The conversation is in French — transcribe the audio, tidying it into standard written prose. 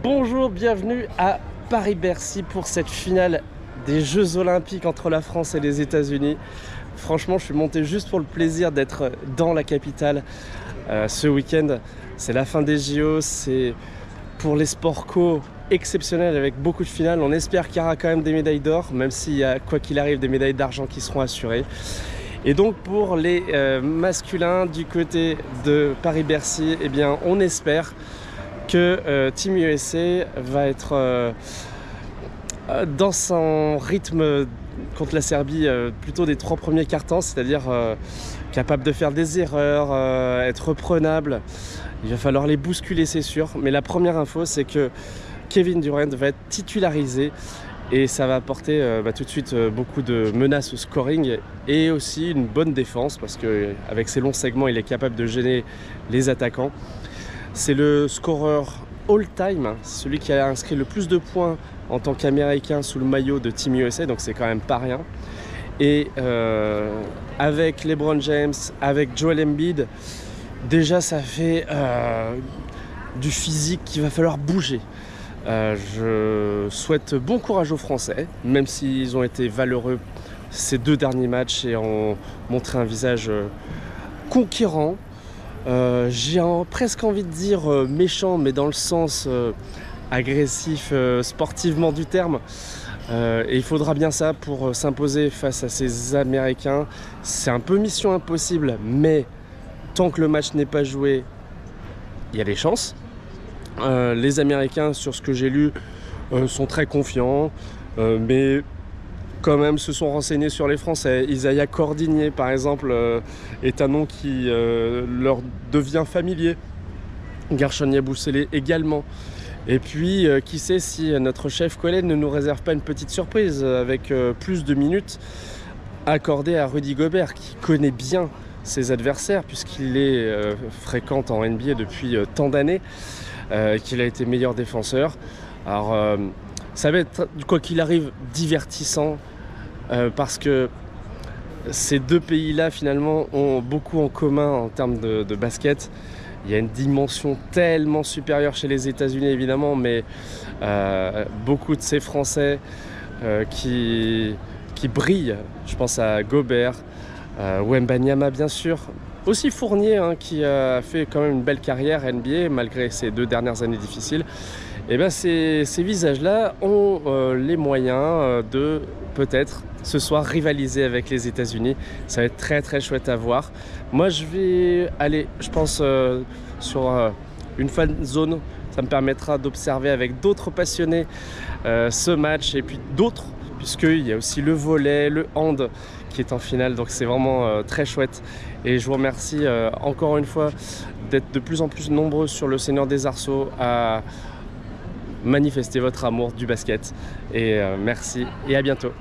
Bonjour, bienvenue à Paris-Bercy pour cette finale des Jeux Olympiques entre la France et les États-Unis. Franchement, je suis monté juste pour le plaisir d'être dans la capitale ce week-end. C'est la fin des JO, c'est pour les sports co exceptionnel avec beaucoup de finales. On espère qu'il y aura quand même des médailles d'or, même s'il y a, quoi qu'il arrive, des médailles d'argent qui seront assurées. Et donc pour les masculins du côté de Paris-Bercy, eh bien, on espère que Team USA va être dans son rythme contre la Serbie plutôt des 3 premiers quart-temps, c'est-à-dire capable de faire des erreurs, être reprenable. Il va falloir les bousculer, c'est sûr. Mais la première info, c'est que Kevin Durant va être titularisé et ça va apporter tout de suite beaucoup de menaces au scoring et aussi une bonne défense parce qu'avec ses longs segments, il est capable de gêner les attaquants. C'est le scoreur all-time, celui qui a inscrit le plus de points en tant qu'Américain sous le maillot de Team USA, donc c'est quand même pas rien. Et avec LeBron James, avec Joel Embiid, déjà ça fait du physique qu'il va falloir bouger. Je souhaite bon courage aux Français, même s'ils ont été valeureux ces 2 derniers matchs et ont montré un visage conquérant. J'ai presque envie de dire méchant, mais dans le sens agressif, sportivement du terme. Et il faudra bien ça pour s'imposer face à ces Américains. C'est un peu mission impossible, mais tant que le match n'est pas joué, il y a des chances. Les Américains, sur ce que j'ai lu, sont très confiants, mais quand même se sont renseignés sur les Français. Isaiah Cordigné, par exemple, est un nom qui leur devient familier. Guerschon Yabusele également. Et puis, qui sait si notre chef Collen ne nous réserve pas une petite surprise avec plus de minutes accordées à Rudy Gobert, qui connaît bien ses adversaires, puisqu'il est fréquent en NBA depuis tant d'années, qu'il a été meilleur défenseur. Alors, ça va être, quoi qu'il arrive, divertissant, parce que ces 2 pays-là, finalement, ont beaucoup en commun en termes de basket. Il y a une dimension tellement supérieure chez les États-Unis, évidemment, mais beaucoup de ces Français qui brillent. Je pense à Gobert, Wembanyama, bien sûr. Aussi Fournier, qui a fait quand même une belle carrière NBA, malgré ses 2 dernières années difficiles. Et bien ces visages-là ont les moyens de peut-être ce soir rivaliser avec les États-Unis. Ça va être très très chouette à voir. Moi je vais aller, je pense, sur une fan zone. Ça me permettra d'observer avec d'autres passionnés ce match et puis d'autres, puisqu'il y a aussi le volley, le hand qui est en finale. Donc c'est vraiment très chouette. Et je vous remercie encore une fois d'être de plus en plus nombreux sur le Seigneur des Arceaux à manifester votre amour du basket. Et merci et à bientôt.